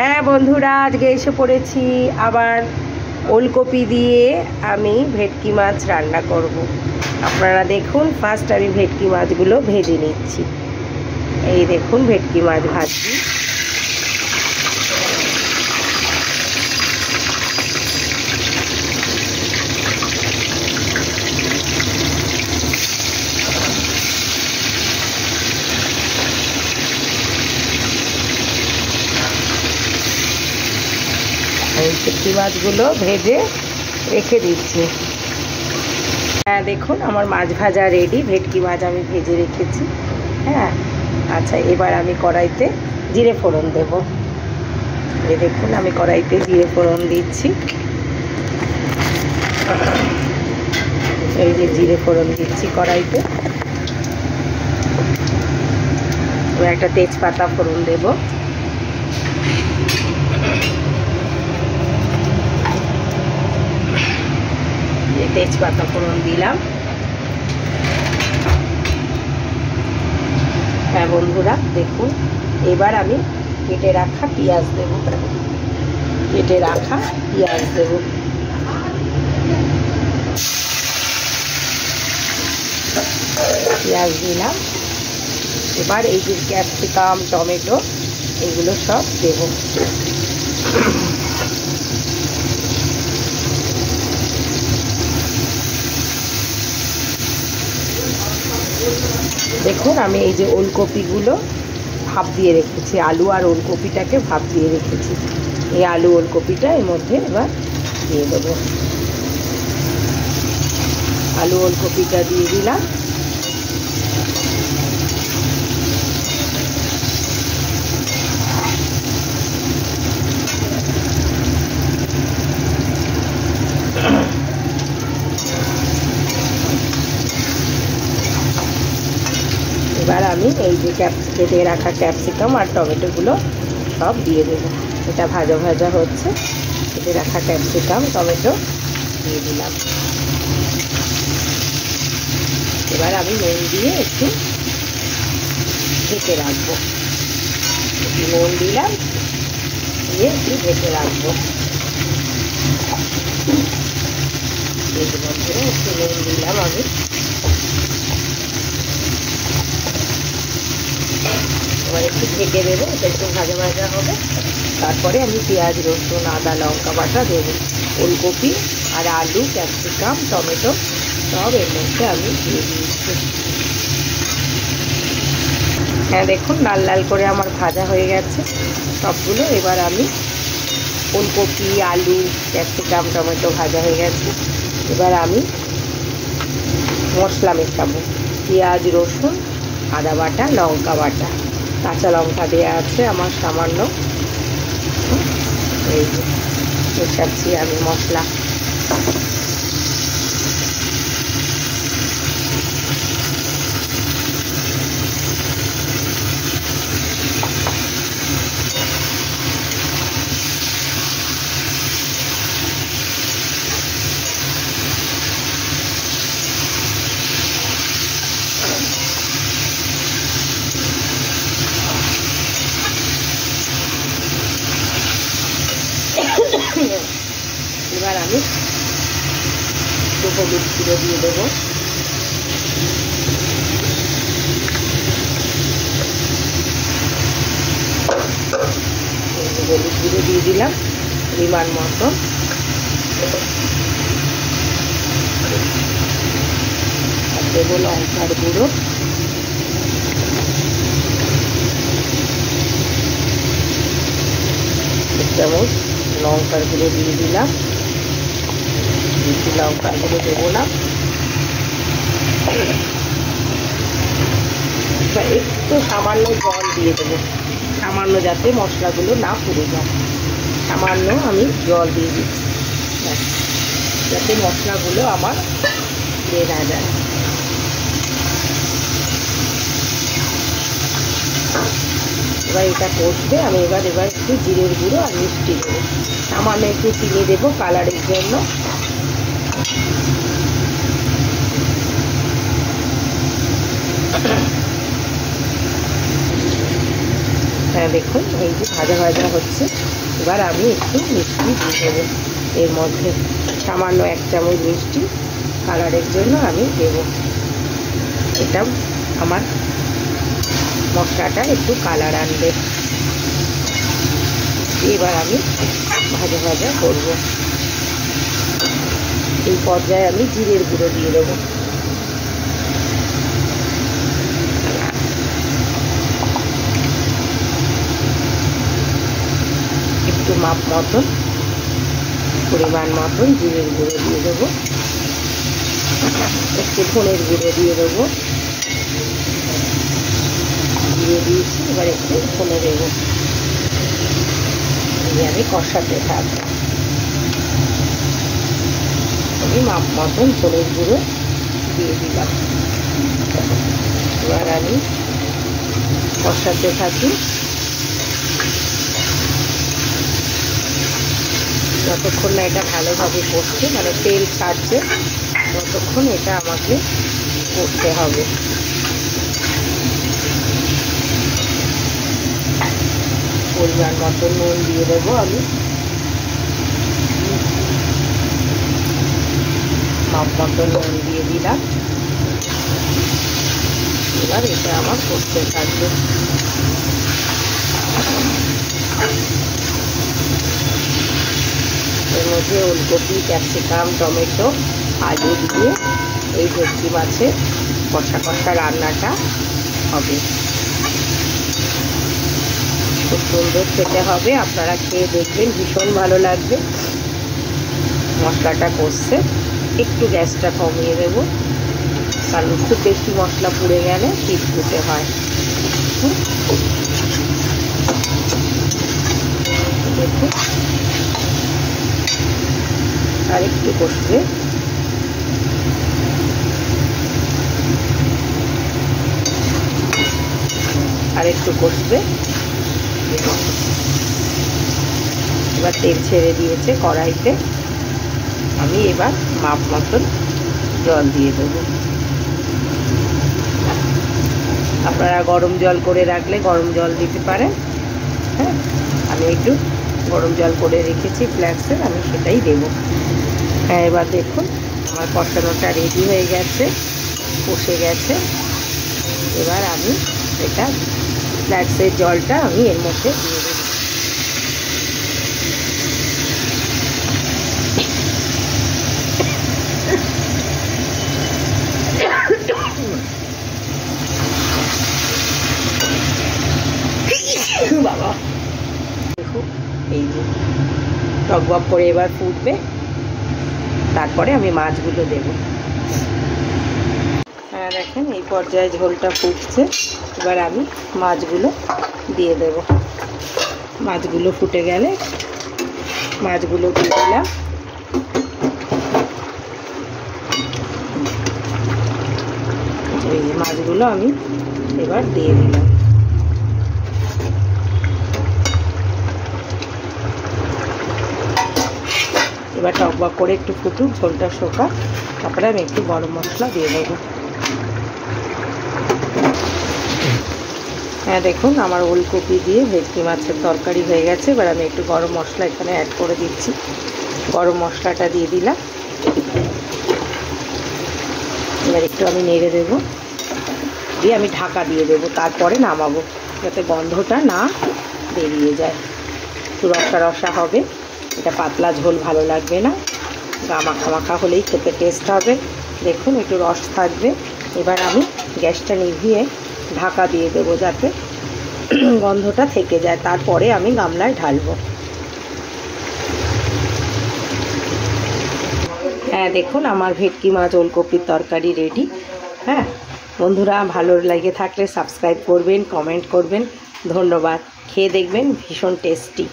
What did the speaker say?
হ্যাঁ বন্ধুরা, আজকে এসে পড়েছি আবার ওলকপি দিয়ে আমি ভেটকি মাছ রান্না করব। আপনারা দেখুন, ফার্স্ট আমি ভেটকি মাছগুলো ভেজে নিচ্ছি। এই দেখুন, ভেটকি মাছ ভাজছি। এই ভেটকি মাছগুলো ভেজে রেখে দিচ্ছি। হ্যাঁ দেখুন, আমার মাছ ভাজা রেডি। ভেটকি মাছ আমি ভেজে রেখেছি। হ্যাঁ, আচ্ছা, এবার আমি কড়াইতে জিরে ফোড়ন দেব। এই দেখুন, আমি কড়াইতে জিরে ফোড়ন দিচ্ছি। এই যে জিরে ফোড়ন দিচ্ছি কড়াইতে। একটা তেজপাতা ফোড়ন দেব। তেজপাতা ফোড়ন দিলাম। হ্যাঁ বন্ধুরা দেখুন, এবার আমি কেটে রাখা পেঁয়াজ দেব। পেঁয়াজ দিলাম। এবার এই যে ক্যাপসিকাম, টমেটো, এগুলো সব দেব। দেখুন, আমি এই যে ওলকপিগুলো ভাপ দিয়ে রেখেছি, আলু আর ওলকপিটাকে ভাপ দিয়ে রেখেছি। এই আলু ওলকপিটা এর মধ্যে এবার দিয়ে দেবো। আলু ওলকপিটা দিয়ে দিলাম। এবার আমি এই যে কেটে রাখা ক্যাপসিকাম আর টমেটোগুলো সব দিয়ে দেবো। এটা ভাজা ভাজা হচ্ছে। কেটে রাখা ক্যাপসিকাম, টমেটো দিয়ে দিলাম। এবার আমি নুন দিয়ে একটু ঢেকে রাখবো। নুন দিলাম, দিয়ে একটু ঢেকে রাখবো। একটু নুন দিলাম আমি। এবার একটু ঢেকে দেবো, এটা একটু ভাজা ভাজা হবে। তারপরে আমি পেঁয়াজ, রসুন, আদা, লঙ্কা বাটা দেবো। ওলকপি আর আলু, ক্যাপসিকাম, টমেটো সব এর মধ্যে আমি দিয়ে দিয়েছি। হ্যাঁ দেখুন, লাল লাল করে আমার ভাজা হয়ে গেছে সবগুলো। এবার আমি ওলকপি, আলু, ক্যাপসিকাম, টমেটো ভাজা হয়ে গেছে। এবার আমি মশলা মেশাবো। পেঁয়াজ, রসুন, আদা বাটা, লঙ্কা বাটা, কাঁচা লঙ্কা দেওয়া আছে আমার সামান্য। এই যে মেশাচ্ছি আমি মশলা। এবার আমি হলুদ গুঁড়ো দিয়ে দেবো। হলুদ গুঁড়ো দিয়ে দিলাম পরিমাণ মতো। আর দেবো লঙ্কার গুঁড়ো। এক চামচ লঙ্কার গুঁড়ো দিয়ে দিলাম। বেশি লঙ্কার গুঁড়ো দেবো না। একটু সামান্য জল দিয়ে দেবো, সামান্য, যাতে মশলাগুলো না পুড়ে যায়। সামান্য আমি জল দিয়ে দিচ্ছি, যাতে মশলাগুলো আমার পুড়ে না যায়। এবার এটা কষবে। আমি এবার একটু জিরের গুঁড়ো আর মিষ্টি দেবো। সামান্য একটু চিনি দেবো কালারের জন্য। হ্যাঁ দেখুন এই যে ভাজা ভাজা হচ্ছে। এবার আমি একটু মিষ্টি দিয়ে দেবো এর মধ্যে, সামান্য 1 চামচ মিষ্টি কালারের জন্য আমি দেব। এটা আমার মশলাটা একটু কালার আনবে। এবার আমি ভাজা ভাজা করব। এই পর্যায়ে আমি জিরের গুঁড়ো দিয়ে দেবো। একটু মাপ মতন, পরিমাণ মতন জিরের গুঁড়ো দিয়ে দেবো। একটু ধনের গুঁড়ো দিয়ে দেবো। দিয়ে দিয়েছি, এবার একটু ধনে দেবো। আমি কষাতে থাকবো। আমি মাপ মতন ধনের গুঁড়ো দিয়ে দিলাম। এবার আমি কষাতে থাকি। যতক্ষণ না এটা ভালোভাবে কষছে, মানে তেল ছাড়ছে, ততক্ষণ এটা আমাকে করতে হবে। পরিমাণ মতো নুন দিয়ে দেবো আমি। মাপ মতো নুন দিয়ে দিলাম। এবার এটা আমার করতে থাকবে। এর মধ্যে ওলকপি, ক্যাপসিকাম, টমেটো, আলু দিয়ে এই ভেটকি মাছের কষা কষা রান্নাটা হবে। খুব সুন্দর খেতে হবে। আপনারা খেয়ে দেখবেন, ভীষণ ভালো লাগবে। মশলাটা কষছে, একটু গ্যাসটা কমিয়ে দেব, কারণ খুব বেশি মশলা পুড়ে গেলে চিটকুটে হয়। দেখুন আর একটু কষবে। আর একটু কষবে। এবার তেল ছেড়ে দিয়েছে কড়াইতে। আমি এবার মাপ মতন জল দিয়ে দেব। আপনারা গরম জল করে রাখলে গরম জল দিতে পারেন। হ্যাঁ, আমি একটু গরম জল করে রেখেছি ফ্ল্যাক্সের, আমি সেটাই দেব। হ্যাঁ, এবার দেখুন আমার কষানোটা রেডি হয়ে গেছে, কষে গেছে। এবার আমি এটা ফ্ল্যাক্সের জলটা আমি এর মধ্যে দিয়ে দেব। বাবা দেখুন এই যে টকবক করে এবার ফুটবে, তারপরে আমি মাছগুলো দেব। হ্যাঁ দেখেন এই পর্যায়ে ঝোলটা ফুটছে। এবার আমি মাছগুলো দিয়ে দেব। মাছগুলো ফুটে গেলে মাছগুলো দিয়ে দিলাম। এই যে মাছগুলো আমি এবার দিয়ে দিলাম। এবার টকবক করে একটু ফুটুক, ঝোলটা শোকাক, তারপরে আমি একটু গরম মশলা দিয়ে দেবো। হ্যাঁ দেখুন আমার ওলকপি দিয়ে ভেটকি মাছের তরকারি হয়ে গেছে। এবার আমি একটু গরম মশলা এখানে অ্যাড করে দিচ্ছি। গরম মশলাটা দিয়ে দিলাম। এবার একটু আমি নেড়ে দেবো, দিয়ে আমি ঢাকা দিয়ে দেবো, তারপরে নামাবো, যাতে গন্ধটা না বেরিয়ে যায়। একটু রসা রসা হবে, এটা পাতলা ঝোল ভালো লাগবে না, মাখা মাখা হলেই খেতে টেস্ট হবে। দেখুন একটু রস থাকবে। এবার আমি গ্যাসটা নিভিয়ে ঢাকা দিয়ে দেবো, যাতে গন্ধটা থেকে যায়। তারপরে আমি গামলায় ঢালবো। হ্যাঁ দেখুন আমার ভেটকি মাছ ওলকপির তরকারি রেডি। হ্যাঁ বন্ধুরা, ভালো লেগে থাকলে সাবস্ক্রাইব করবেন, কমেন্ট করবেন। ধন্যবাদ। খেয়ে দেখবেন, ভীষণ টেস্টি।